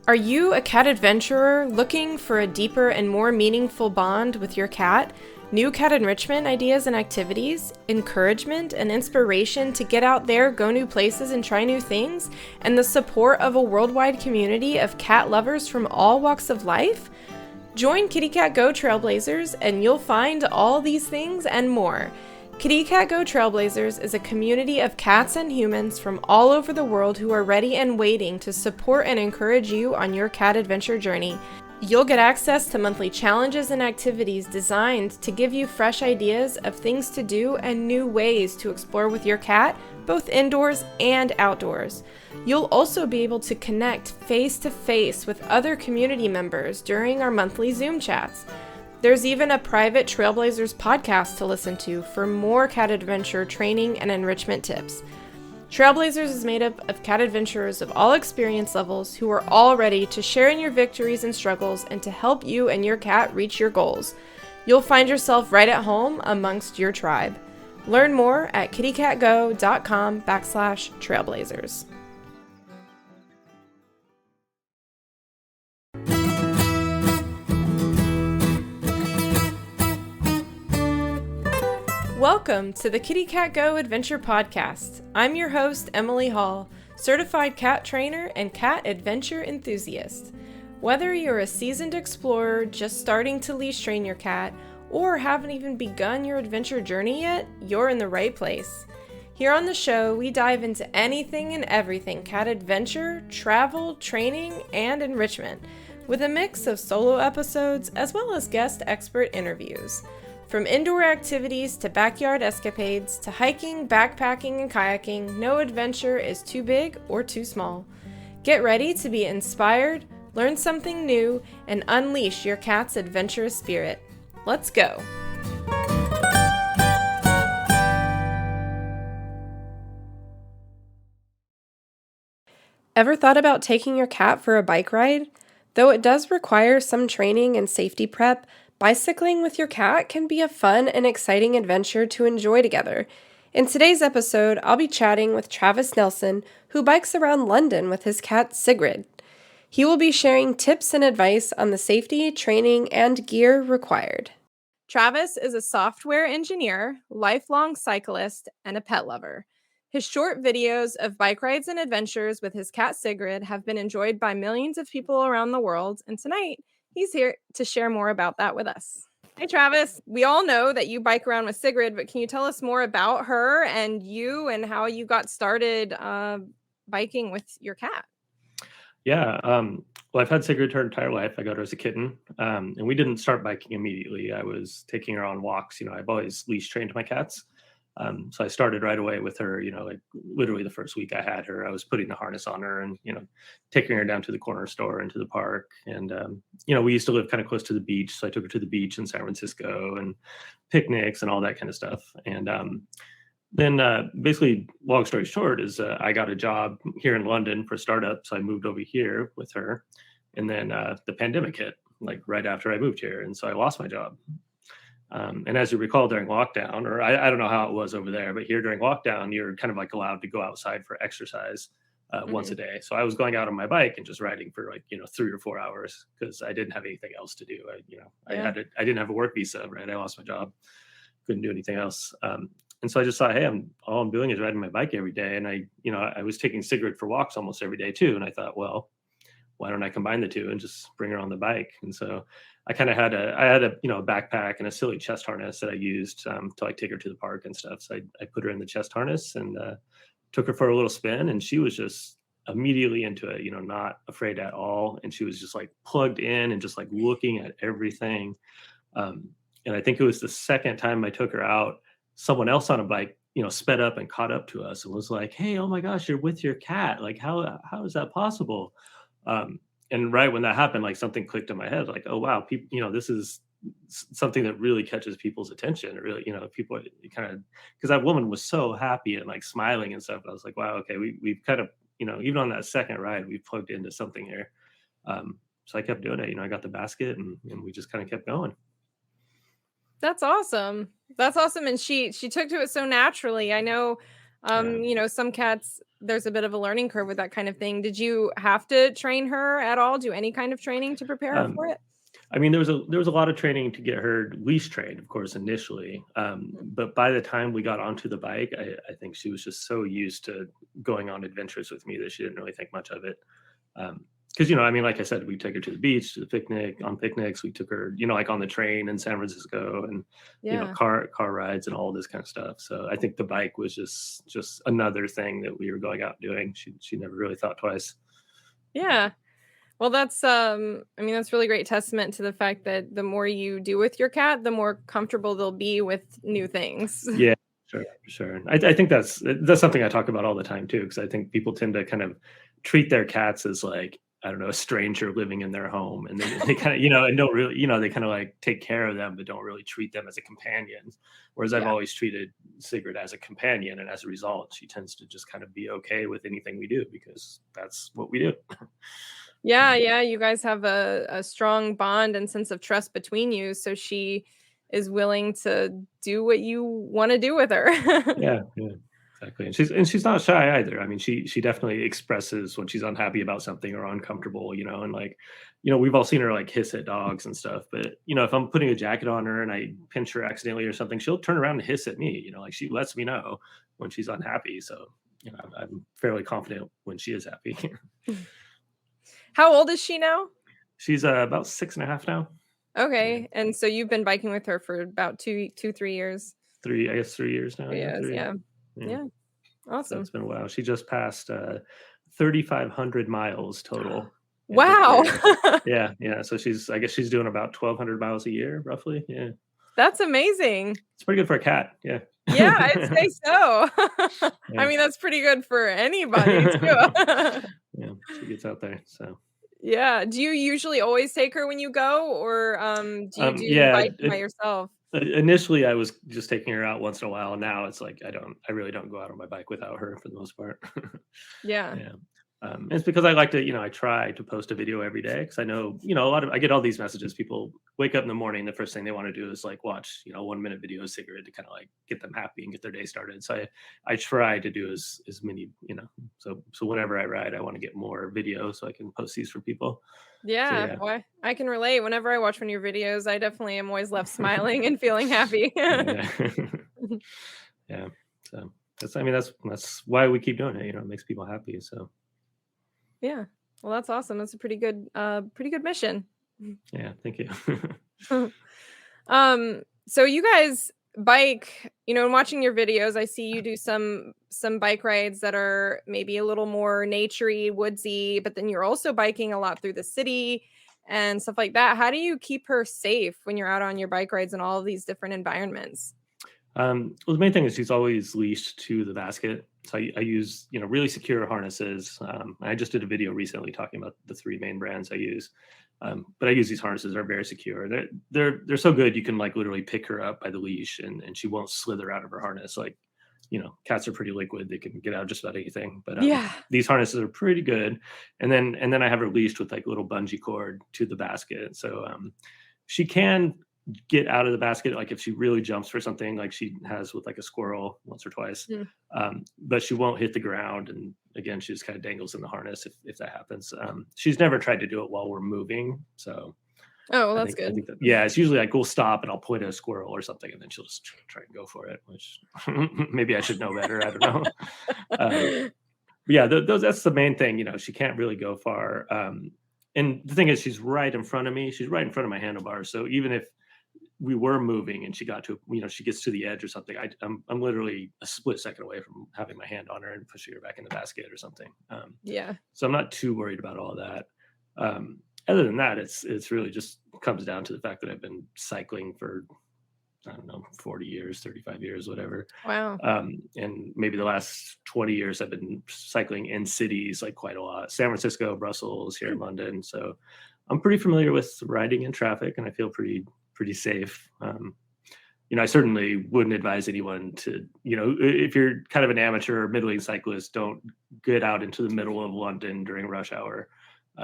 Are you a cat adventurer looking for a deeper and more meaningful bond with your cat? New cat enrichment ideas and activities, encouragement and inspiration to get out there, go new places, and try new things, and the support of a worldwide community of cat lovers from all walks of life? Join Kitty Cat Go Trailblazers and you'll find all these things and more. Kitty Cat Go Trailblazers is a community of cats and humans from all over the world who are ready and waiting to support and encourage you on your cat adventure journey. You'll get access to monthly challenges and activities designed to give you fresh ideas of things to do and new ways to explore with your cat, both indoors and outdoors. You'll also be able to connect face-to-face with other community members during our monthly Zoom chats. There's even a private Trailblazers podcast to listen to for more cat adventure training and enrichment tips. Trailblazers is made up of cat adventurers of all experience levels who are all ready to share in your victories and struggles and to help you and your cat reach your goals. You'll find yourself right at home amongst your tribe. Learn more at kittycatgo.com/trailblazers. Welcome to the Kitty Cat Go Adventure Podcast. I'm your host, Emily Hall, certified cat trainer and cat adventure enthusiast. Whether you're a seasoned explorer just starting to leash train your cat, or haven't even begun your adventure journey yet, you're in the right place. Here on the show, we dive into anything and everything cat adventure, travel, training, and enrichment, with a mix of solo episodes as well as guest expert interviews. From indoor activities to backyard escapades to hiking, backpacking, and kayaking, no adventure is too big or too small. Get ready to be inspired, learn something new, and unleash your cat's adventurous spirit. Let's go! Ever thought about taking your cat for a bike ride? Though it does require some training and safety prep, bicycling with your cat can be a fun and exciting adventure to enjoy together. In today's episode, I'll be chatting with Travis Nelson, who bikes around London with his cat Sigrid. He will be sharing tips and advice on the safety, training, and gear required. Travis is a software engineer, lifelong cyclist, and a pet lover. His short videos of bike rides and adventures with his cat Sigrid have been enjoyed by millions of people around the world, and tonight, he's here to share more about that with us. Hey, Travis. We all know that you bike around with Sigrid, but can you tell us more about her and you and how you got started biking with your cat? Yeah. Well, I've had Sigrid her entire life. I got her as a kitten. And we didn't start biking immediately. I was taking her on walks. I've always leash trained my cats. So I started right away with her, like literally the first week I had her, I was putting the harness on her and, taking her down to the corner store and to the park. And, we used to live kind of close to the beach. So I took her to the beach in San Francisco and picnics and all that kind of stuff. And then basically, long story short, is I got a job here in London for a startup. So I moved over here with her. And then the pandemic hit like right after I moved here. And so I lost my job. And as you recall, during lockdown, or I don't know how it was over there, but here during lockdown, you're kind of like allowed to go outside for exercise once a day. So I was going out on my bike and just riding for 3 or 4 hours because I didn't have anything else to do. I didn't have a work visa, right? I lost my job, couldn't do anything else. And so I just thought, hey, all I'm doing is riding my bike every day. And I was taking Sigrid for walks almost every day too. And I thought, well, why don't I combine the two and just bring her on the bike? And so I kind of had a backpack and a silly chest harness that I used to like take her to the park and stuff. So I put her in the chest harness and took her for a little spin, and she was just immediately into it, not afraid at all. And she was just like plugged in and just like looking at everything. And I think it was the second time I took her out, someone else on a bike, sped up and caught up to us and was like, hey, oh my gosh, you're with your cat. Like, how is that possible? And right when that happened, like something clicked in my head, like, oh, wow, people, this is something that really catches people's attention. It really, people kind of, because that woman was so happy and like smiling and stuff. I was like, wow, okay, we've kind of, even on that second ride, we plugged into something here. So I kept doing it. I got the basket and we just kind of kept going. That's awesome. That's awesome. And she took to it so naturally. I know Yeah. Some cats, there's a bit of a learning curve with that kind of thing. Did you have to train her at all? Do any kind of training to prepare her Um, for it? I mean, there was a lot of training to get her leash trained, of course, initially. But by the time we got onto the bike, I think she was just so used to going on adventures with me that she didn't really think much of it. Because I mean, like I said, we take her to the beach, to the picnic, on picnics. We took her, like on the train in San Francisco, and Yeah. car rides and all this kind of stuff. So I think the bike was just another thing that we were going out doing. She never really thought twice. Yeah. Well, I mean, that's really great testament to the fact that the more you do with your cat, the more comfortable they'll be with new things. Yeah, sure, sure. I think that's something I talk about all the time too, because I think people tend to kind of treat their cats as like, I don't know, a stranger living in their home, and they kind of, and don't really, they kind of like take care of them, but don't really treat them as a companion. Whereas I've Yeah. always treated Sigrid as a companion, and as a result, she tends to just kind of be okay with anything we do because that's what we do. Yeah, Yeah. yeah, you guys have a strong bond and sense of trust between you, so she is willing to do what you wanna do with her. Yeah, yeah, exactly, and she's not shy either. I mean, she definitely expresses when she's unhappy about something or uncomfortable, and like, we've all seen her like hiss at dogs and stuff. But if I'm putting a jacket on her and I pinch her accidentally or something, she'll turn around and hiss at me. Like she lets me know when she's unhappy. So I'm fairly confident when she is happy. How old is she now? She's about 6.5 now. Yeah, Okay, and so you've been biking with her for about 3 years? 3 years now. 3 Yeah, years, three. yeah. Yeah. Yeah, So awesome. it's been a while. She just passed 3,500 miles total in her Wow! career. Yeah, yeah. So I guess she's doing about 1,200 miles a year, roughly. Yeah, That's amazing. it's pretty good for a cat. Yeah, Yeah, I'd say so. I yeah, mean, that's pretty good for anybody too. yeah. She gets out there. So, Yeah. Do you usually always take her when you go, or, do you do yeah. biking by yourself? Initially, I was just taking her out once in a while. Now it's like I really don't go out on my bike without her for the most part. Yeah. Yeah. It's because I like to, I try to post a video every day because I know, I get all these messages. People wake up in the morning, the first thing they want to do is like watch, 1 minute video of Sigrid to kind of like get them happy and get their day started. So I try to do as many, so whenever I ride, I want to get more video so I can post these for people. So Yeah, yeah. boy, I can relate. Whenever I watch one of your videos, I definitely am always left smiling and feeling happy. Yeah. Yeah. So that's why we keep doing it. It makes people happy. So Yeah. Well, that's awesome. That's a pretty good mission. yeah, thank you. So you guys bike, in watching your videos, I see you do some bike rides that are maybe a little more naturey, woodsy, but then you're also biking a lot through the city and stuff like that. How do you keep her safe when you're out on your bike rides in all of these different environments? Well, the main thing is she's always leashed to the basket. So I use, really secure harnesses. I just did a video recently talking about the three main brands I use. But I use these harnesses that are very secure. They're so good you can like literally pick her up by the leash and she won't slither out of her harness. Like, cats are pretty liquid. They can get out of just about anything. But Yeah. these harnesses are pretty good. And then I have her leashed with like a little bungee cord to the basket. So she can get out of the basket like if she really jumps for something like she has with like a squirrel once or twice, Mm. but she won't hit the ground, and again she just kind of dangles in the harness if that happens. She's never tried to do it while we're moving, so Oh, well, i that's think i good. think that, yeah, it's usually like we'll stop and I'll point at a squirrel or something and then she'll just try and go for it, which maybe I should know better, I don't know. But yeah, that's the main thing. She can't really go far, and the thing is she's right in front of me, she's right in front of my handlebars, so even if we were moving and she got to, she gets to the edge or something, I'm literally a split second away from having my hand on her and pushing her back in the basket or something. Yeah. So I'm not too worried about all that. Other than that, it's really just comes down to the fact that I've been cycling for, I don't know, 40 years, 35 years, whatever. Wow. And maybe the last 20 years I've been cycling in cities like quite a lot. San Francisco, Brussels, here in London. So I'm pretty familiar with riding in traffic and I feel pretty safe. I certainly wouldn't advise anyone to, if you're kind of an amateur or middling cyclist, don't get out into the middle of London during rush hour.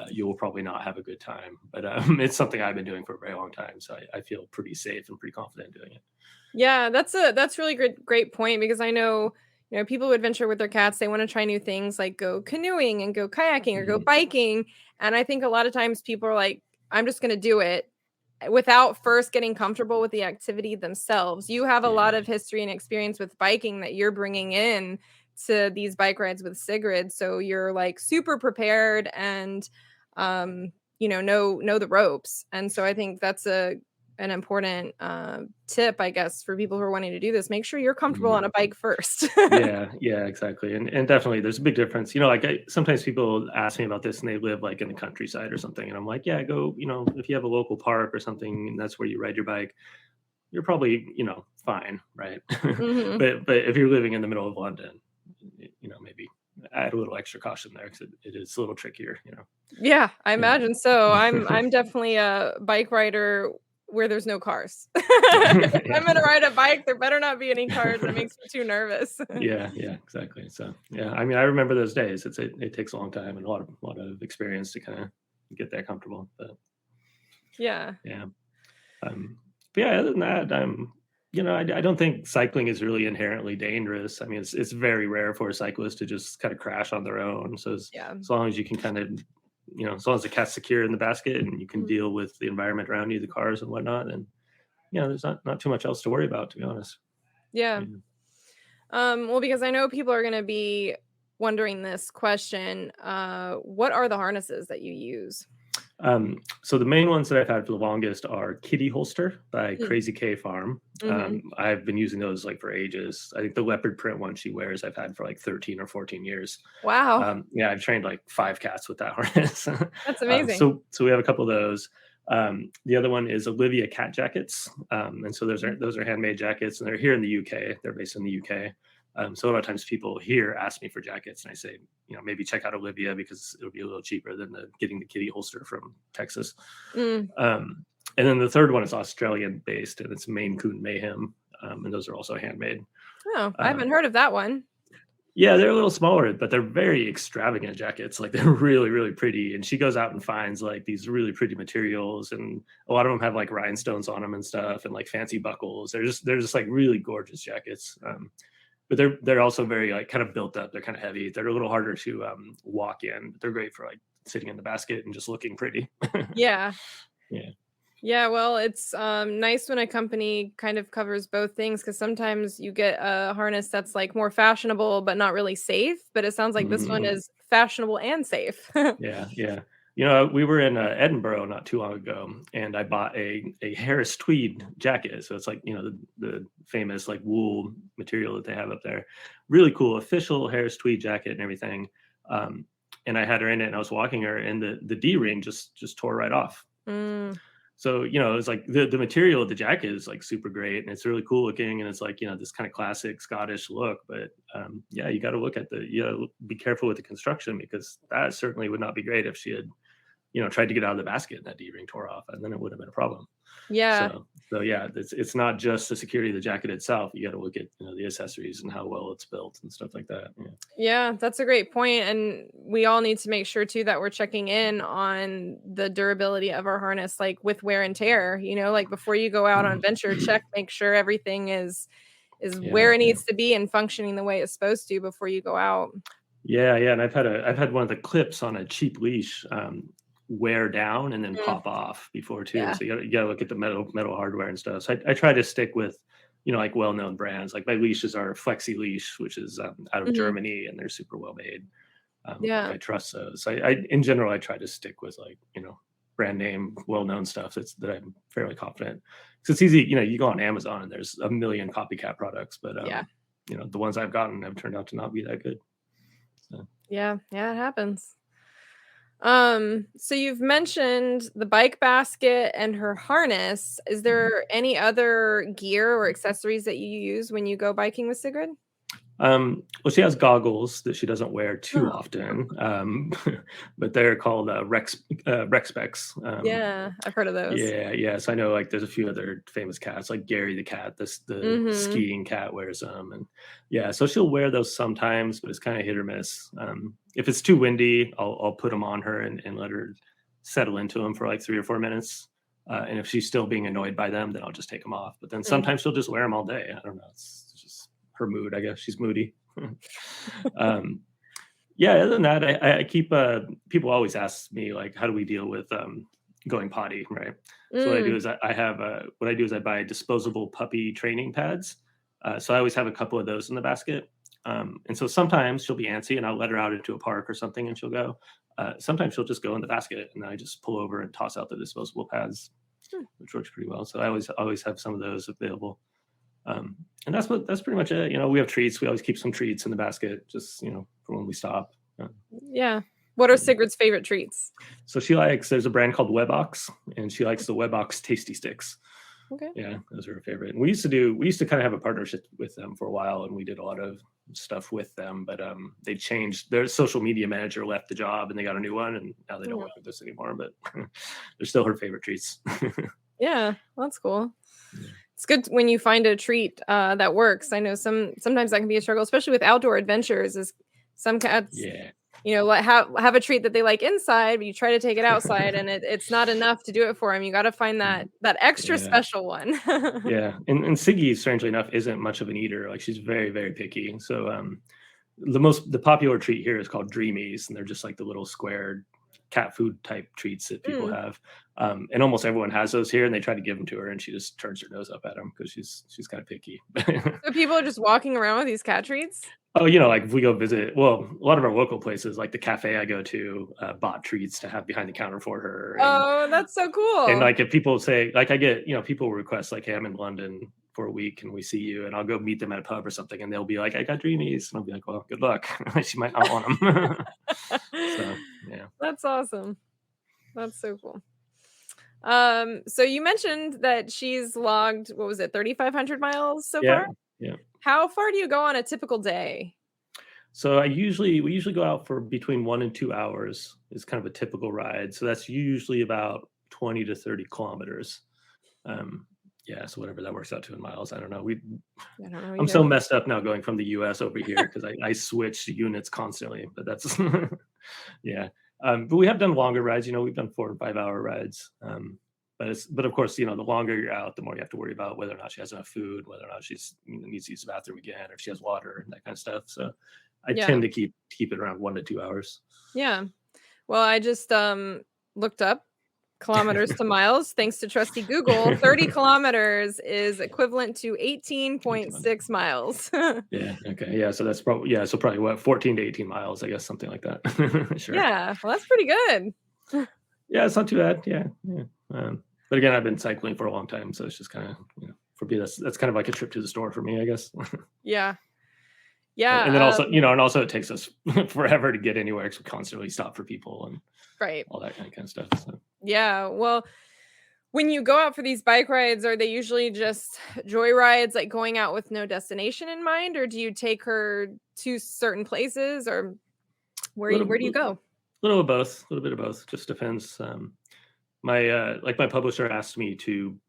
You will probably not have a good time, but it's something I've been doing for a very long time. So I feel pretty safe and pretty confident doing it. Yeah, that's really great point because I know, people who adventure with their cats, they want to try new things like go canoeing and go kayaking or go biking. And I think a lot of times people are like, I'm just going to do it without first getting comfortable with the activity themselves. You have a lot Yeah. of history and experience with biking that you're bringing in to these bike rides with Sigrid. So you're like super prepared and, know the ropes. And so I think that's an important tip, I guess, for people who are wanting to do this. Make sure you're comfortable Mhm. on a bike first. Yeah, yeah, exactly. And definitely there's a big difference. Like sometimes people ask me about this and they live like in the countryside or something. And I'm like, yeah, go, if you have a local park or something and that's where you ride your bike, you're probably, fine, right? Hmm. But if you're living in the middle of London, maybe add a little extra caution there because it is a little trickier. Yeah, I Yeah. imagine so. I'm definitely a bike rider where there's no cars. If I'm gonna Yeah. ride a bike, there better not be any cars. That makes me too nervous. Yeah, exactly. So yeah, I mean, I remember those days. It takes a long time and a lot of experience to kind of get that comfortable. But Yeah. yeah, um, but yeah. Other than that, I don't think cycling is really inherently dangerous. I mean, it's very rare for a cyclist to just kind of crash on their own. So Yeah. as long as you can kind of, as long as the cat's secure in the basket and you can Mhm. deal with the environment around you, the cars and whatnot, and there's not too much else to worry about, to be honest. Yeah. Yeah. Well, because I know people are gonna be wondering this question. What are the harnesses that you use? So the main ones that I've had for the longest are Kitty Holster by Mm. Crazy K Farm. Mhm. I've been using those like for ages. I think the leopard print one she wears I've had for like 13 or 14 years. Wow, Yeah, I've trained like 5 cats with that harness. that's amazing. So we have a couple of those. The other one is Olivia cat jackets, and so Mhm. those are handmade jackets, and they're here in the UK. They're based in the UK. So a lot of times people here ask me for jackets, and I say, maybe check out Olivia because it'll be a little cheaper than getting the kitty holster from Texas. Mm. Um, and then the third one is Australian based, and it's Maine Coon Mayhem, and those are also handmade. Oh, I haven't Um, heard of that one. yeah, they're a little smaller, but they're very extravagant jackets. Like they're really, really pretty. And she goes out and finds like these really pretty materials, and a lot of them have like rhinestones on them and stuff, and like fancy buckles. They're just like really gorgeous jackets. But they're also very like kind of built up. They're kind of heavy. They're a little harder to walk in. But they're great for like sitting in the basket and just looking pretty. Yeah. Yeah. Yeah, well, it's nice when a company kind of covers both things because sometimes you get a harness that's like more fashionable but not really safe. But it sounds like this one Mhm. is fashionable and safe. Yeah. We were in Edinburgh not too long ago, and I bought a Harris tweed jacket. So it's like the famous like wool material that they have up there. Really cool, official Harris tweed jacket and everything. Um, and I had her in it, and I was walking her, and the D ring just tore right off. Mm, So it's like the material of the jacket is like super great, and it's really cool looking, and it's like this kind of classic Scottish look. But yeah, you got to look at be careful with the construction because that certainly would not be great if she had tried to get out of the basket and that D-ring tore off, and then it would have been a problem. yeah. So yeah, it's not just the security of the jacket itself. You got to look at the accessories and how well it's built and stuff like that. Yeah. Yeah, that's a great point, and we all need to make sure too that we're checking in on the durability of our harness, like with wear and tear. Like before you go out on venture, check, make sure everything is Yeah, where it yeah. needs to be and functioning the way it's supposed to before you go out. Yeah, and I've had one of the clips on a cheap leash wear down and then Mm, pop off before too. yeah. So you gotta look at the metal hardware and stuff. So I try to stick with like well-known brands. Like my leashes are Flexi Leash, which is out of Mhm. Germany, and they're super well made. Like Yeah. I trust those. I in general I try to stick with like brand name, well-known stuff that I'm fairly confident. So it's easy. You go on Amazon and there's a million copycat products, but Yeah. the ones I've gotten have turned out to not be that good. So. Yeah. Yeah, it happens. So you've mentioned the bike basket and her harness. Is Mhm. there any other gear or accessories that you use when you go biking with Sigrid? Well, she has goggles that she doesn't wear too Oh, often, but they're called Rec Specs. yeah, I've heard of those. Yeah. So I know like there's a few other famous cats, like Gary the cat. The Mhm. skiing cat wears them, and yeah, so she'll wear those sometimes, but it's kind of hit or miss. If it's too windy, I'll put them on her and let her settle into them for like 3 or 4 minutes. And if she's still being annoyed by them, then I'll just take them off. But then Mm. sometimes she'll just wear them all day. I don't know. It's just her mood, I guess. She's moody. um, yeah, other than that, I keep people always ask me like, how do we deal with going potty, right? So what I do Mm, is I have what I do is I buy disposable puppy training pads. So I always have a couple of those in the basket. And so sometimes she'll be antsy and I'll let her out into a park or something and she'll go. Sometimes she'll just go in the basket and I just pull over and toss out the disposable pads, hmm. which works pretty well. So I always have some of those available. And that's pretty much it. We have treats. We always keep some treats in the basket, just for when we stop. Uh, Yeah. What are um, Sigrid's favorite treats? so there's a brand called Webox, and she likes the Webox Tasty Sticks. Okay. Yeah, those are her favorite. And we used to kind of have a partnership with them for a while, and we did a lot of stuff with them. But they changed. Their social media manager left the job, and they got a new one, and now they don't Yeah. work with us anymore. But they're still her favorite treats. Yeah, that's cool. Yeah. It's good when you find a treat that works. I know sometimes that can be a struggle, especially with outdoor adventures. Is some cats, Yeah. have a treat that they like inside, but you try to take it outside, and it's not enough to do it for them. You got to find that extra Yeah. special one. Yeah. And Siggy, strangely enough, isn't much of an eater. Like she's very, very picky. So the popular treat here is called Dreamies, and they're just like the little squared cat food type treats that people Mm. have. And almost everyone has those here, and they try to give them to her, and she just turns her nose up at them because she's kind of picky. So people are just walking around with these cat treats. Oh, like if we go visit, well, a lot of our local places, like the cafe I go to, bought treats to have behind the counter for her, Oh, that's so and cool. like if people say, like I get, people request like, hey, I'm in London for a week, and we see you, and I'll go meet them at a pub or something, and they'll be like, I got Dreamies, and I'll be like, well, good luck. She might not want them. So yeah. That's awesome. That's so cool. So you mentioned that she's logged, what was it, 3,500 miles so Yeah. far? Yeah. How far do you go on a typical day? So we usually go out for between 1 and 2 hours is kind of a typical ride. So that's usually about 20 to 30 kilometers. Yeah, so whatever that works out to in miles, I don't know. I don't know I'm so either. messed up now going from the US over here because I switch units constantly, but that's yeah. But we have done longer rides, we've done 4 and 5 hour rides. But of course, the longer you're out, the more you have to worry about whether or not she has enough food, whether or not she's needs to use the bathroom again, or if she has water and that kind of stuff. So I Yeah. tend to keep it around 1 to 2 hours. Yeah. Well, I just looked up kilometers to miles thanks to trusty Google. 30 kilometers is equivalent to 18.6 miles. Yeah. Okay. Yeah. So that's probably So probably what 14 to 18 miles, I guess, something like that. Sure. Yeah. Well, that's pretty good. Yeah, it's not too bad. Yeah. Yeah. But again, I've been cycling for a long time, so it's just kind of for me that's kind of like a trip to the store for me, I guess. Yeah. And then Yeah. also, and also it takes us forever to get anywhere because we constantly stop for people and Right. all that kind of stuff. So Yeah. Well, when you go out for these bike rides, are they usually just joy rides, like going out with no destination in mind, or do you take her to certain places, or where do you little go? little of both, a little bit of both. Just depends. My publisher asked me to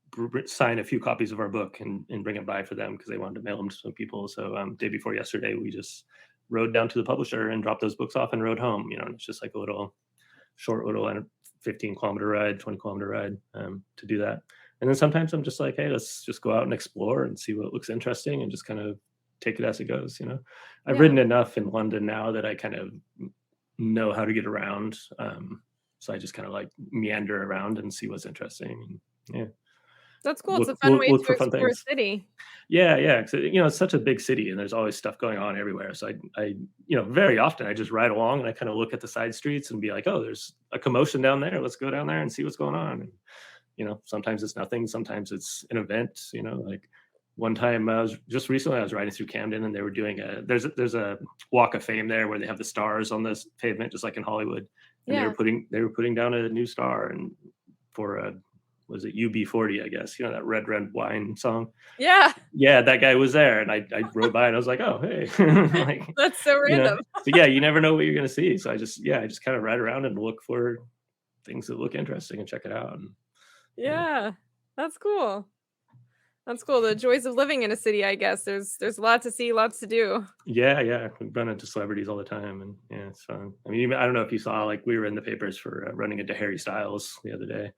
sign a few copies of our book and bring it by for them because they wanted to mail them to some people. So day before yesterday, we just rode down to the publisher and dropped those books off and rode home. And it's just like a short little 15-kilometer ride, 20-kilometer ride to do that. And then sometimes I'm just like, hey, let's just go out and explore and see what looks interesting and just kind of take it as it goes. I've Yeah. ridden enough in London now that I kind of know how to get around. So I just kind of like meander around and see what's interesting. And, yeah. That's cool. It's a fun way Look to for fun explore a things. city. Yeah. 'Cause, it's such a big city and there's always stuff going on everywhere. So I very often I just ride along and I kind of look at the side streets and be like, oh, there's a commotion down there. Let's go down there and see what's going on. And, sometimes it's nothing. Sometimes it's an event, like one time I was riding through Camden and they were doing there's a walk of fame there where they have the stars on this pavement, just like in Hollywood. And Yeah. they were putting down a new star and for was it UB40, I guess, that red wine song. Yeah. Yeah, that guy was there, and I rode by, and I was like, "Oh, hey." Like, That's so random. so yeah, you never know what you're gonna see, so I just kind of ride around and look for things that look interesting and check it out, and Yeah. That's cool. That's cool. The joys of living in a city, I guess. There's a lot to see, lots to do. yeah, we run into celebrities all the time, and yeah, it's fun. I mean, I don't know if you saw, like, we were in the papers for running into Harry Styles the other day.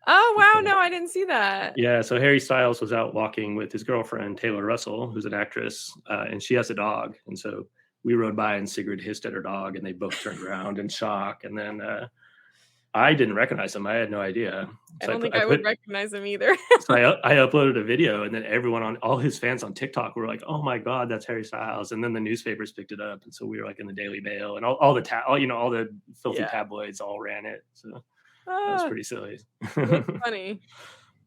Oh, wow. So, No, I didn't see that. yeah, so Harry Styles was out walking with his girlfriend, Taylor Russell, who's an actress, and she has a dog. And so we rode by and Sigrid hissed at her dog and they both turned around in shock. And then I didn't recognize him. I had no idea. I So don't think I would recognize him either. so I uploaded a video, and then everyone all his fans on TikTok were like, "Oh my God, that's Harry Styles!" And then the newspapers picked it up, and so we were like in the Daily Mail, and all the filthy tabloids all ran it. So that was pretty silly. That's funny.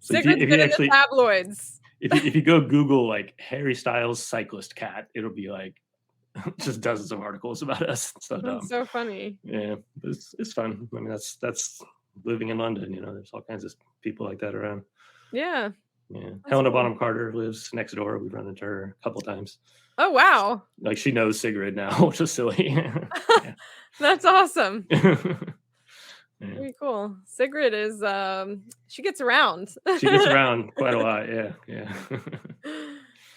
So Sigrid's good in the tabloids. If you go Google like Harry Styles cyclist cat, it'll be like just dozens of articles about us. So That's so funny. Yeah, it's fun. I mean, that's living in London. There's all kinds of people like that around. Yeah. Helena Bonham Carter lives next door. We've run into her a couple times. Oh wow! Like she knows Sigrid now, which is silly. That's awesome. Very cool. Sigrid is she gets around. She gets around quite a lot. Yeah.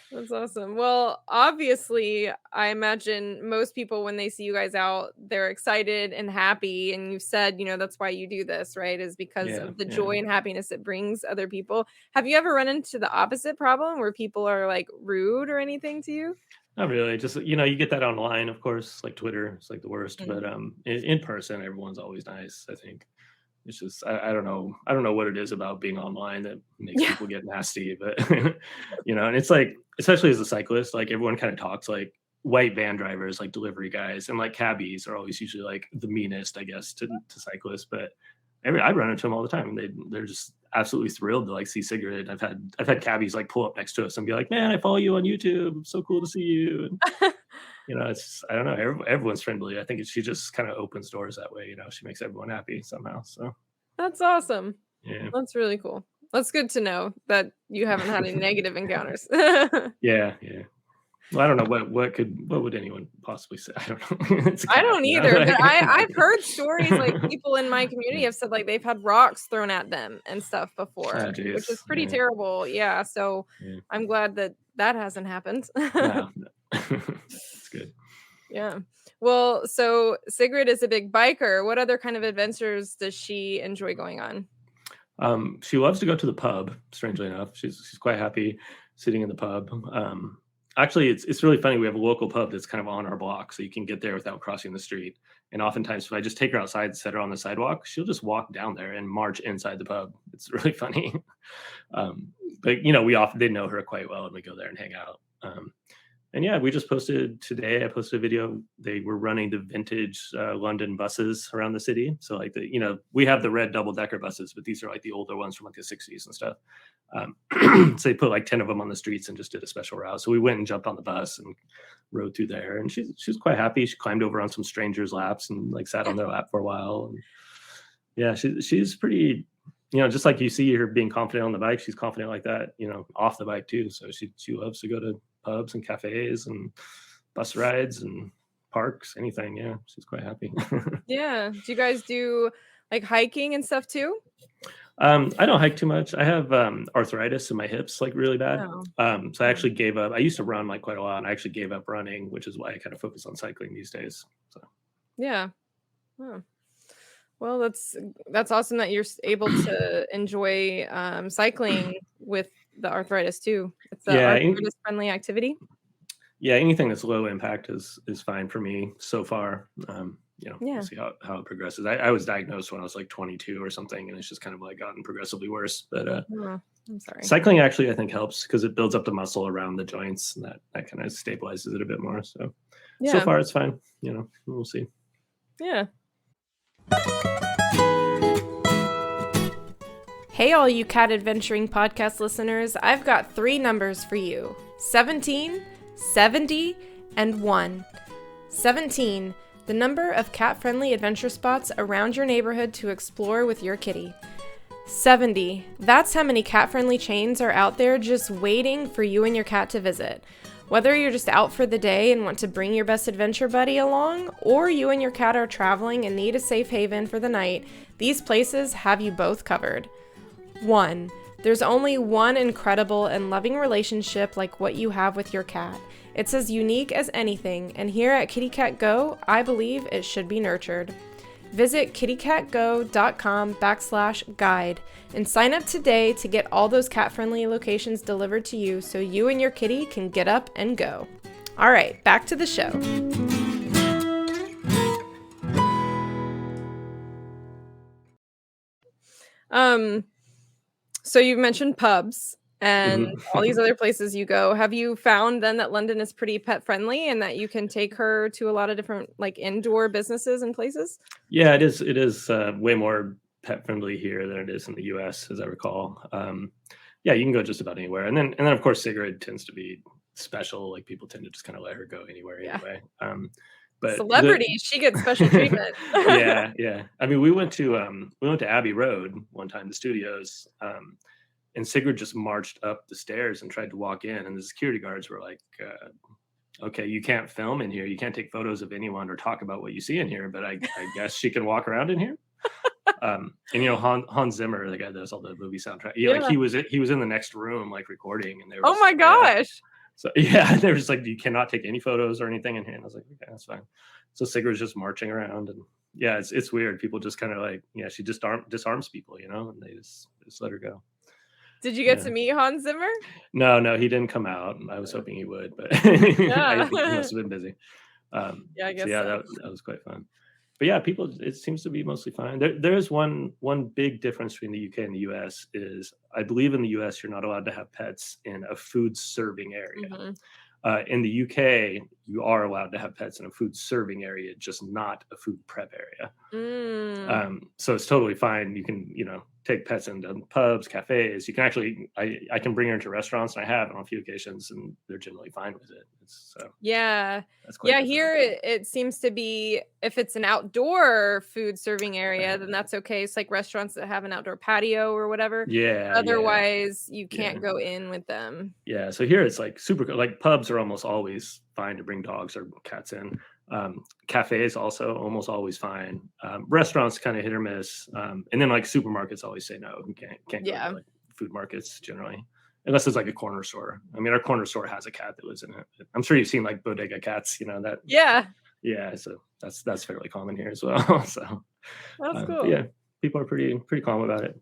That's awesome. Well, obviously, I imagine most people, when they see you guys out, they're excited and happy. And you've said, that's why you do this, right? Is because of the joy and happiness it brings other people. Have you ever run into the opposite problem where people are like rude or anything to you? Not really. Just, you get that online, of course, like Twitter. It's like the worst. But in person, everyone's always nice, I think. It's just I don't know what it is about being online that makes people get nasty, but and it's like, especially as a cyclist, like everyone kind of talks like white van drivers, like delivery guys, and like cabbies are always usually like the meanest, I guess, to cyclists. But I run into them all the time, and they're just absolutely thrilled to like see Sigrid. I've had cabbies like pull up next to us and be like, "Man, I follow you on YouTube. So cool to see you." And, it's, I don't know, everyone's friendly. I think she just kind of opens doors that way. She makes everyone happy somehow. So that's awesome. Yeah, that's really cool. That's good to know that you haven't had any negative encounters. Yeah. Well, I don't know what would anyone possibly say. I don't know. I don't either. But I've heard stories like people in my community have said like they've had rocks thrown at them and stuff before, which is pretty terrible. Yeah. So I'm glad that hasn't happened. No. That's good. Yeah. Well, so Sigrid is a big biker. What other kind of adventures does she enjoy going on? She loves to go to the pub, strangely enough. She's quite happy sitting in the pub. Actually, it's really funny. We have a local pub that's kind of on our block, so you can get there without crossing the street. And oftentimes, if I just take her outside and set her on the sidewalk, she'll just walk down there and march inside the pub. It's really funny. But they know her quite well, and we go there and hang out. And yeah, we just posted today. I posted a video. They were running the vintage London buses around the city. So like we have the red double-decker buses, but these are like the older ones from like the 60s and stuff. So they put like 10 of them on the streets and just did a special route. So we went and jumped on the bus and rode through there. And she was quite happy. She climbed over on some strangers' laps and like sat on their lap for a while. And yeah, she's pretty, just like you see her being confident on the bike, she's confident like that, off the bike too. So she loves to go to pubs and cafes and bus rides and parks, anything. Yeah, she's quite happy. Yeah. Do you guys do like hiking and stuff too? I don't hike too much. I have arthritis in my hips, like really bad. So I actually gave up. I used to run like quite a lot, and I actually gave up running, which is why I kind of focus on cycling these days. So yeah. Oh. Well, that's awesome that you're able to enjoy cycling with the arthritis too. It's an arthritis-friendly activity. Yeah, anything that's low impact is fine for me so far. We'll see how it progresses. I was diagnosed when I was like 22 or something, and it's just kind of like gotten progressively worse. But I'm sorry. Cycling actually I think helps because it builds up the muscle around the joints, and that kind of stabilizes it a bit more. So so far it's fine. We'll see. Yeah. Hey, all you cat adventuring podcast listeners, I've got 3 numbers for you: 17, 70, and 1. 17, the number of cat-friendly adventure spots around your neighborhood to explore with your kitty. 70, that's how many cat-friendly chains are out there just waiting for you and your cat to visit. Whether you're just out for the day and want to bring your best adventure buddy along, or you and your cat are traveling and need a safe haven for the night, these places have you both covered. 1. There's only one incredible and loving relationship like what you have with your cat. It's as unique as anything, and here at Kitty Cat Go, I believe it should be nurtured. Visit kittycatgo.com/guide and sign up today to get all those cat-friendly locations delivered to you so you and your kitty can get up and go. All right, back to the show. So you mentioned pubs and all these other places you go. Have you found then that London is pretty pet friendly and that you can take her to a lot of different like indoor businesses and places? Yeah, it is. It is way more pet friendly here than it is in the U.S., as I recall. Yeah, you can go just about anywhere, and then of course Sigrid tends to be special. Like people tend to just kind of let her go anywhere anyway. But Celebrity, she gets special treatment. yeah. I mean, we went to Abbey Road one time, the studios, and Sigrid just marched up the stairs and tried to walk in, and the security guards were like, "Okay, you can't film in here. You can't take photos of anyone or talk about what you see in here, but I guess she can walk around in here." And Hans Zimmer, the guy that does all the movie soundtrack, like he was in the next room like recording, and they were oh my gosh. So yeah, they were just like, you cannot take any photos or anything in here. And I was like, okay, that's fine. So Sigrid's just marching around, and yeah, it's weird. People just kind of like, yeah, she just disarms people, and they just let her go. Did you get to meet Hans Zimmer? No, he didn't come out. I was hoping he would, but he must have been busy. I guess. So yeah, that was quite fun. But yeah, people, it seems to be mostly fine. There is one big difference between the UK and the US is, I believe in the US you're not allowed to have pets in a food serving area. In the UK, you are allowed to have pets in a food serving area, just not a food prep area. So it's totally fine. You can, take pets into pubs, cafes. You can actually, I can bring her into restaurants, and I have on a few occasions, and they're generally fine with it. That's quite different. Here it seems to be, if it's an outdoor food serving area, then that's okay. It's like restaurants that have an outdoor patio or whatever. Yeah. Otherwise, you can't go in with them. Yeah. So here it's like super, like pubs are almost always fine to bring dogs or cats in. Cafes also almost always fine. Restaurants kind of hit or miss. And then like supermarkets always say no. You can't go to like food markets generally, unless it's like a corner store. I mean, our corner store has a cat that lives in it. I'm sure you've seen like bodega cats, that. Yeah. So that's fairly common here as well. So that's cool. Yeah, people are pretty calm about it.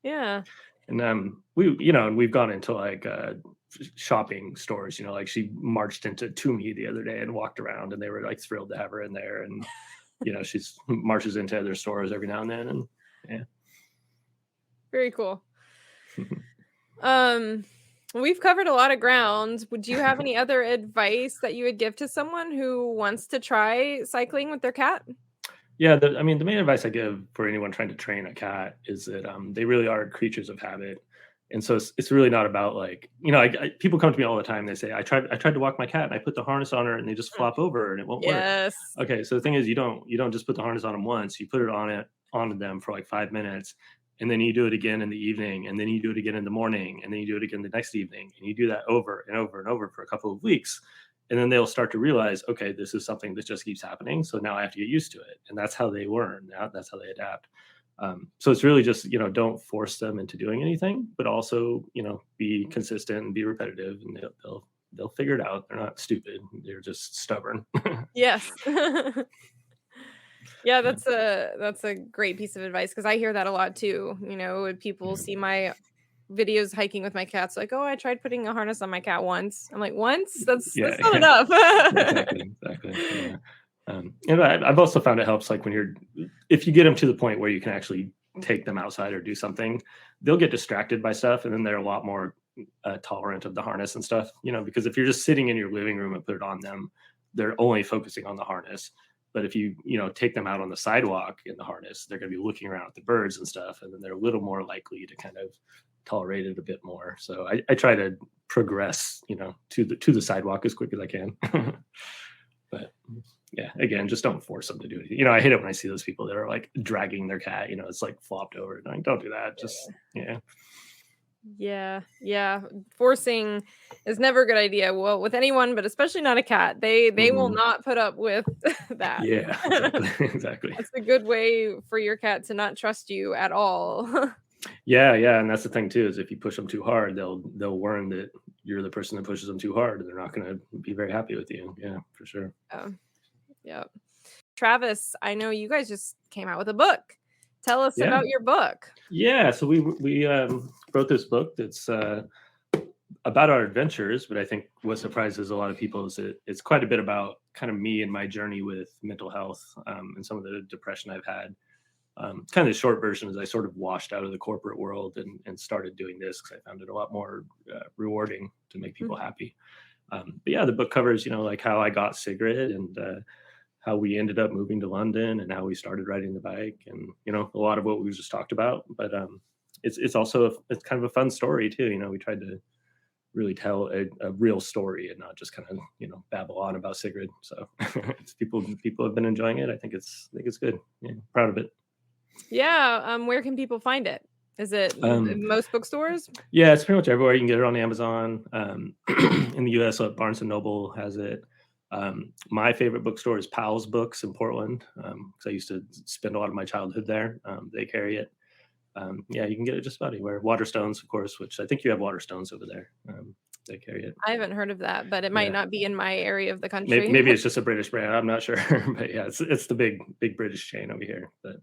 Yeah. And we've gone into like shopping stores, like she marched into Toomey the other day and walked around, and they were like thrilled to have her in there. And she's marches into other stores every now and then, and yeah, very cool. We've covered a lot of ground. Would you have any other advice that you would give to someone who wants to try cycling with their cat? Yeah, the main advice I give for anyone trying to train a cat is that they really are creatures of habit. And so it's really not about like, people come to me all the time. They say, I tried to walk my cat and I put the harness on her and they just flop over and it won't work. Okay. So the thing is, you don't just put the harness on them once. You put it onto them for like 5 minutes, and then you do it again in the evening, and then you do it again in the morning, and then you do it again the next evening. And you do that over and over and over for a couple of weeks. And then they'll start to realize, okay, this is something that just keeps happening. So now I have to get used to it. And that's how they learn. That's how they adapt. So it's really just, don't force them into doing anything, but also, be consistent and be repetitive, and they'll figure it out. They're not stupid. They're just stubborn. Yes. Yeah, that's a great piece of advice, because I hear that a lot too. When people see my videos hiking with my cats, like, oh, I tried putting a harness on my cat once. I'm like, once? That's not enough. Exactly. Yeah. And I've also found it helps, like if you get them to the point where you can actually take them outside or do something, they'll get distracted by stuff, and then they're a lot more tolerant of the harness and stuff, because if you're just sitting in your living room and put it on them, they're only focusing on the harness. But if you take them out on the sidewalk in the harness, they're going to be looking around at the birds and stuff, and then they're a little more likely to kind of tolerate it a bit more. So I try to progress, to the sidewalk as quick as I can. But yeah, again, just don't force them to do anything. I hate it when I see those people that are like dragging their cat, it's like flopped over. Like, don't do that. Just, Yeah. Forcing is never a good idea. Well, with anyone, but especially not a cat. They will not put up with that. Yeah, exactly. That's a good way for your cat to not trust you at all. Yeah. And that's the thing too, is if you push them too hard, they'll learn that you're the person that pushes them too hard, and they're not going to be very happy with you. Yeah, for sure. Yeah. Travis, I know you guys just came out with a book. Tell us about your book. Yeah, so we wrote this book that's about our adventures, but I think what surprises a lot of people is it's quite a bit about kind of me and my journey with mental health, and some of the depression I've had. Kind of the short version is I sort of washed out of the corporate world and started doing this because I found it a lot more rewarding to make people Mhm. happy. But yeah, the book covers, like how I got Sigrid and how we ended up moving to London and how we started riding the bike and, a lot of what we just talked about. But it's also, it's kind of a fun story too. We tried to really tell a real story and not just kind of, babble on about Sigrid. So it's people have been enjoying it. I think it's good. Yeah, proud of it. Yeah, where can people find it? Is it Um, most bookstores? yeah, it's pretty much everywhere. You can get it on Amazon. In the US, Barnes and Noble has it. My favorite bookstore is Powell's Books in Portland, because I used to spend a lot of my childhood there. They carry it. Yeah, you can get it just about anywhere. Waterstones, of course, which I think you have Waterstones over there. They carry it. I haven't heard of that, but it might Yeah, not be in my area of the maybe, country. maybe it's just a British brand. I'm not sure, but yeah, it's the big British chain over here. But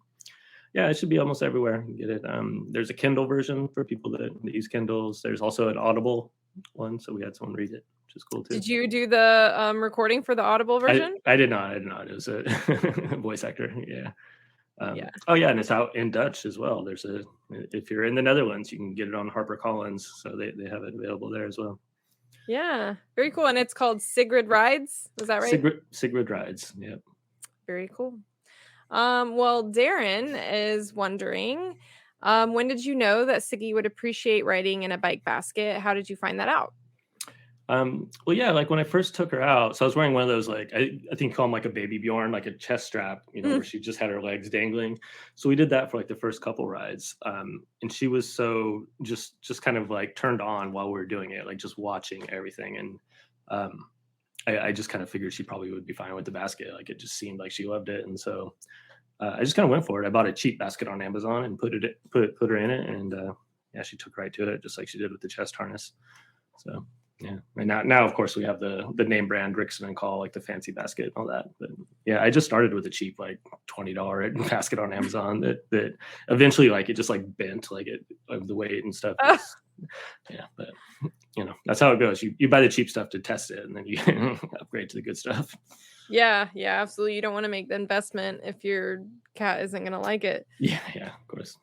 yeah, it should be almost everywhere. You can get it. There's a Kindle version for people that use Kindles. There's also an Audible one, so we had someone read it, which is cool too. Did you do the recording for the Audible version? I did not. I did not. It was a voice actor. Yeah. Yeah. Oh yeah, and it's out in Dutch as well. If you're in the Netherlands, you can get it on HarperCollins, so they have it available there as well. Yeah. Very cool. And it's called Sigrid Rides. Was that right? Sigrid rides. Yep. Very cool. Well, Darren is wondering, when did you know that Siggy would appreciate riding in a bike basket? How did you find that out? Well, yeah, like when I first took her out, so I was wearing one of those, like, I think you call them like a baby Bjorn, like a chest strap, where she just had her legs dangling. So we did that for like the first couple rides. And she was so just kind of like turned on while we were doing it, like just watching everything. And I just kind of figured she probably would be fine with the basket. Like it just seemed like she loved it. And so I just kind of went for it. I bought a cheap basket on Amazon and put her in it. And yeah, she took right to it, just like she did with the chest harness. So yeah, and now of course we have the name brand Rickson and Call, like the fancy basket and all that. But yeah, I just started with a cheap like $20 basket on Amazon that eventually like it just like bent like it of the weight and stuff. Yeah, but that's how it goes. You buy the cheap stuff to test it, and then you upgrade to the good stuff. Yeah, absolutely. You don't want to make the investment if your cat isn't going to like it. Yeah, of course.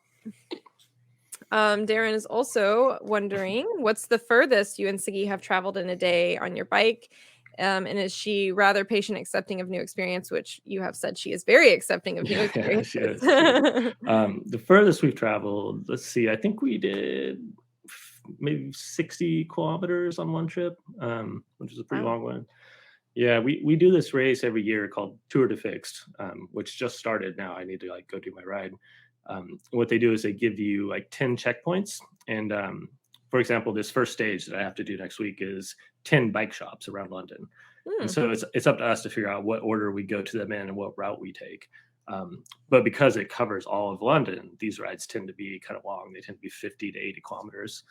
Darren is also wondering, what's the furthest you and Siggy have traveled in a day on your bike? And is she rather patient, accepting of new experience, which you have said she is very accepting of new experience? She is. The furthest we've traveled, let's see, I think we did maybe 60 kilometers on one trip, which is a pretty long one. Yeah, we do this race every year called Tour de Fixed, which just started now. I need to like go do my ride. What they do is they give you like 10 checkpoints. And for example, this first stage that I have to do next week is 10 bike shops around London. And so it's up to us to figure out what order we go to them in and what route we take. But because it covers all of London, these rides tend to be kind of long. They tend to be 50 to 80 kilometers.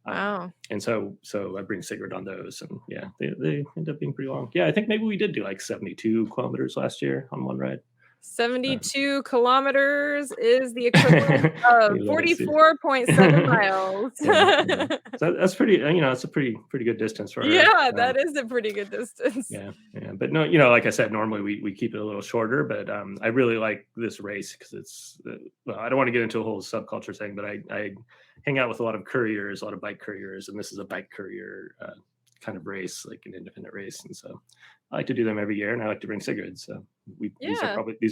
Wow. And so I bring Sigrid on those, and yeah, they end up being pretty long. Yeah, I think maybe we did do like 72 kilometers last year on one ride. 72 kilometers is the equivalent of 44.7 miles. Yeah. So that's pretty, it's a pretty good distance for her. Yeah, that is a pretty good distance. Yeah. But no, like I said, normally we keep it a little shorter, but I really like this race because it's, well, I don't want to get into a whole subculture thing, but I hang out with a lot of couriers, a lot of bike couriers, and this is a bike courier kind of race, like an independent race. And so I like to do them every year, and I like to bring Sigrid. So these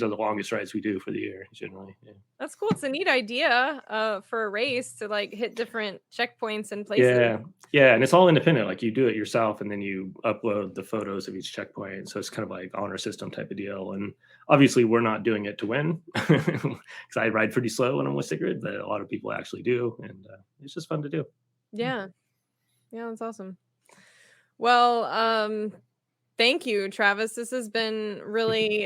are the longest rides we do for the year generally. Yeah. That's cool. It's a neat idea for a race to like hit different checkpoints and places. Yeah, and it's all independent. Like you do it yourself, and then you upload the photos of each checkpoint. So it's kind of like honor system type of deal. And obviously, we're not doing it to win because I ride pretty slow when I'm with Sigrid, but a lot of people actually do, and it's just fun to do. Yeah, that's awesome. Well, thank you, Travis. This has been really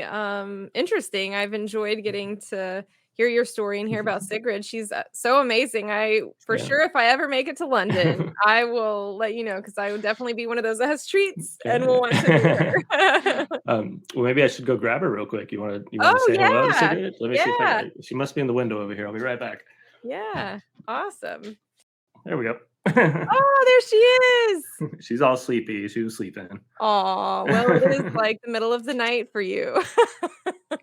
interesting. I've enjoyed getting to hear your story and hear about Sigrid. She's so amazing. Sure, if I ever make it to London, I will let you know, because I would definitely be one of those that has treats and will want to meet her. Well, maybe I should go grab her real quick. You want to say hello to Sigrid? Let me see if she must be in the window over here. I'll be right back. Yeah, awesome. There we go. Oh, there she is. She's all sleepy. She was sleeping. Aw, well, it is like the middle of the night for you.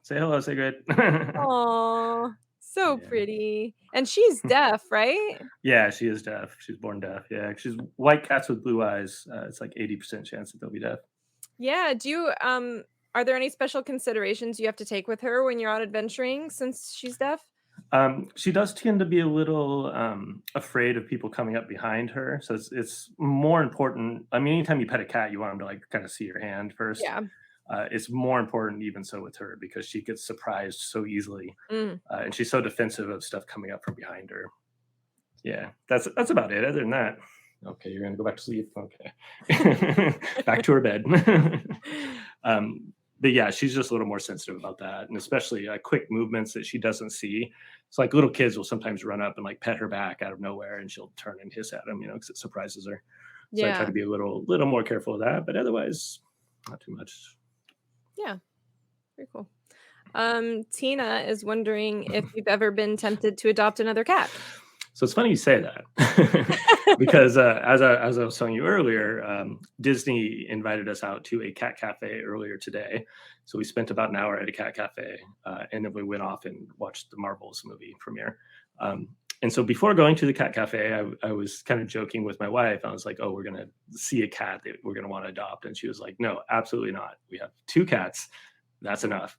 Say hello, Sigrid. Aw, so Yeah. pretty. And she's deaf, right? Yeah, she is deaf. She's born deaf. Yeah, she's white cats with blue eyes. It's like 80% chance that they'll be deaf. Yeah, do you, are there any special considerations you have to take with her when you're out adventuring since she's deaf? She does tend to be a little afraid of people coming up behind her. So it's more important. I mean, anytime you pet a cat, you want them to like kind of see your hand first. Yeah. It's more important even so with her because she gets surprised so easily, Mm. and she's so defensive of stuff coming up from behind her. Yeah, that's about it. Other than that, okay, you're gonna go back to sleep. Okay, back to her bed. But yeah, she's just a little more sensitive about that, and especially quick movements that she doesn't see. It's like little kids will sometimes run up and like pet her back out of nowhere, and she'll turn and hiss at them, because it surprises her. So I try Yeah. to be a little more careful of that, but otherwise, not too much. Yeah. Very cool. Tina is wondering if you've ever been tempted to adopt another cat. So it's funny you say that because as I was telling you earlier, Disney invited us out to a cat cafe earlier today. So we spent about an hour at a cat cafe, and then we went off and watched the Marvels movie premiere. And so before going to the cat cafe, I was kind of joking with my wife. I was like, "Oh, we're gonna see a cat that we're gonna want to adopt," and she was like, "No, absolutely not. We have 2 cats. That's enough."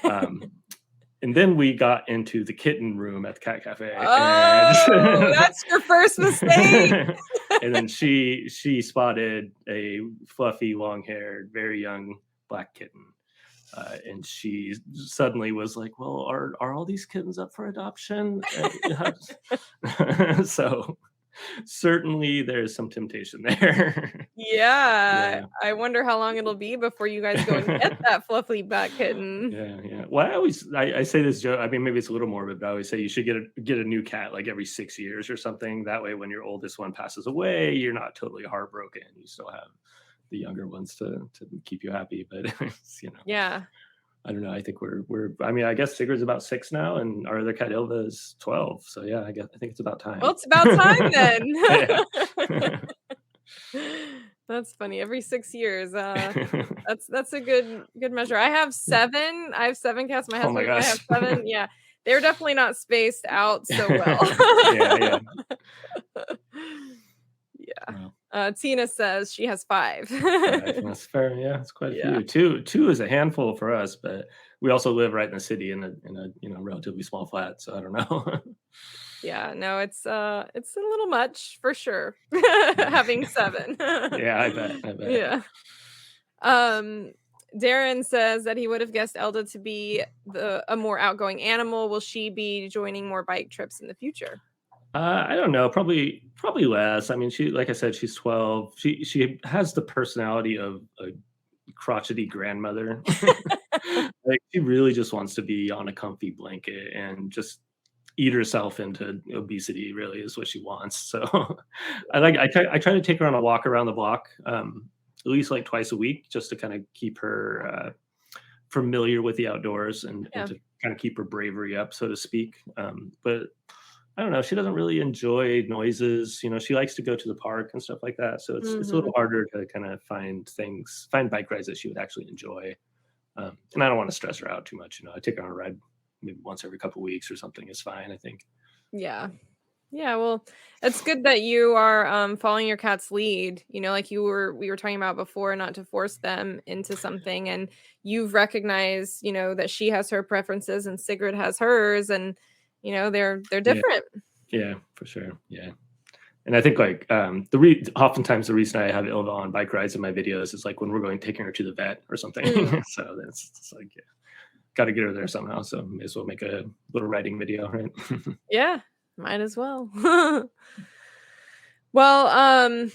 Um, and then we got into the kitten room at the cat cafe, Oh, and that's your first mistake. and then she spotted a fluffy, long-haired, very young black kitten, and she suddenly was like, "Well, are all these kittens up for adoption?" So certainly there's some temptation there. Yeah. Yeah. I wonder how long it'll be before you guys go and get that fluffy black kitten. Yeah, yeah. Well, I say this joke. I mean, maybe it's a little morbid, but I always say you should get a new cat like every 6 years or something. That way, when your oldest one passes away, you're not totally heartbroken. You still have the younger ones to keep you happy. But Yeah. I don't know. I think we're. I mean, I guess Sigurd's about 6 now, and our other cat Ilva is 12. So yeah, I think it's about time. Well, it's about time Yeah. then. That's funny. Every 6 years. That's a good measure. I have 7. I have 7 cats. My Oh my husband and I have gosh. 7. Yeah. They're definitely not spaced out so Yeah, well. Yeah. Wow. Tina says she has 5. 5, that's fair. Yeah, it's quite a Yeah. few. Two is a handful for us, but we also live right in the city in a relatively small flat. So I don't know. Yeah, no, it's a little much for sure. Having 7. Yeah, I bet. Yeah. Darren says that he would have guessed Elda to be a more outgoing animal. Will she be joining more bike trips in the future? I don't know. Probably less. I mean, like I said, she's 12. She has the personality of a crotchety grandmother. Like she really just wants to be on a comfy blanket and just eat herself into obesity. Really, is what she wants. So, I try to take her on a walk around the block, at least like twice a week, just to kind of keep her familiar with the outdoors and to kind of keep her bravery up, so to speak. But I don't know. She doesn't really enjoy noises. She likes to go to the park and stuff like that. So it's a little harder to kind of find bike rides that she would actually enjoy. And I don't want to stress her out too much. I take her on a ride maybe once every couple of weeks or something is fine, I think. Yeah. Yeah, well, it's good that you are following your cat's lead, like we were talking about before, not to force them into something, and you've recognized, that she has her preferences and Sigrid has hers, and they're different. Yeah, for sure. Yeah. And I think like oftentimes the reason I have Ilva on bike rides in my videos is like when we're taking her to the vet or something. So it's like, yeah, got to get her there somehow. So may as well make a little riding video, right? Yeah, might as well. Well,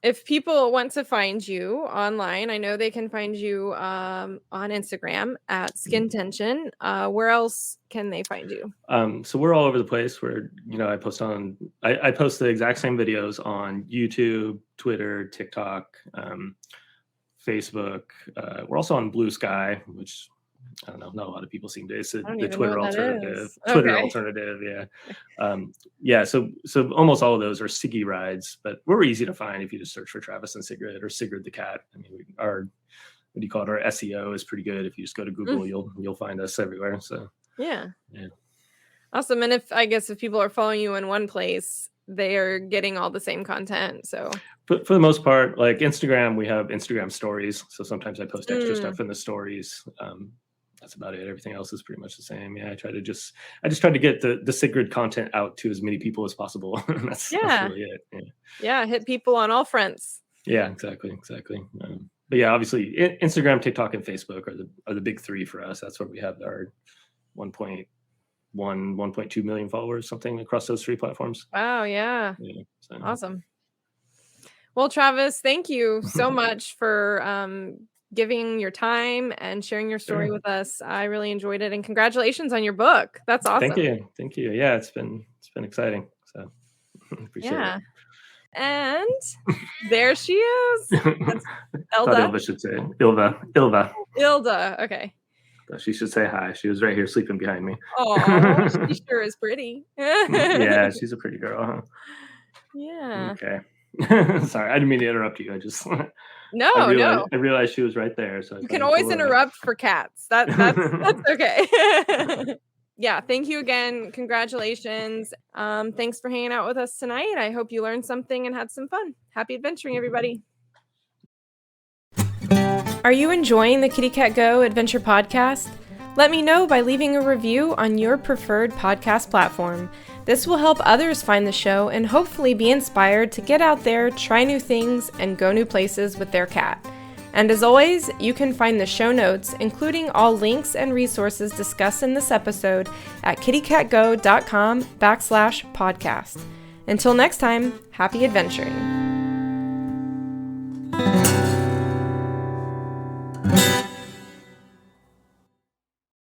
if people want to find you online, I know they can find you on Instagram at Skin Tension. Where else can they find you? So we're all over the place. Where I post the exact same videos on YouTube, Twitter, TikTok, Facebook. We're also on Blue Sky, which I don't know. Not a lot of people seem to. It's I don't the even know Twitter what that alternative. is. Twitter Okay. alternative. Yeah. Yeah. So almost all of those are Siggy rides, but we're easy to find if you just search for Travis and Sigrid or Sigrid the cat. I mean, our what do you call it? Our SEO is pretty good. If you just go to Google, you'll find us everywhere. So Yeah. yeah. Awesome. And if people are following you in one place, they are getting all the same content. So But for the most part, like Instagram, we have Instagram stories. So sometimes I post extra Mm. stuff in the stories. That's about it. Everything else is pretty much the same. Yeah, I just try to get the Sigrid content out to as many people as possible. That's Yeah. really it. Yeah. Yeah, hit people on all fronts. Yeah, exactly. But yeah, obviously Instagram, TikTok, and Facebook are the big three for us. That's where we have our 1.2 million followers, something across those three platforms. Wow, yeah. Yeah, so. Awesome. Well, Travis, thank you so much for giving your time and sharing your story Sure. with us. I really enjoyed it, and congratulations on your book. That's awesome. Thank you. Yeah, it's been exciting. So appreciate Yeah. And there she is. it. That's Thought Elda. Ilva should say Ilva. Ilda. Okay. She should say hi. She was right here sleeping behind me. Oh, she sure is pretty. Yeah, she's a pretty girl, huh? Yeah. Okay. Sorry, I didn't mean to interrupt you. No. I realized she was right there. So You can always interrupt for cats. That's okay. Yeah, thank you again. Congratulations. Thanks for hanging out with us tonight. I hope you learned something and had some fun. Happy adventuring, everybody. Are you enjoying the Kitty Cat Go Adventure Podcast? Let me know by leaving a review on your preferred podcast platform. This will help others find the show and hopefully be inspired to get out there, try new things, and go new places with their cat. And as always, you can find the show notes, including all links and resources discussed in this episode, at kittycatgo.com/podcast. Until next time, happy adventuring.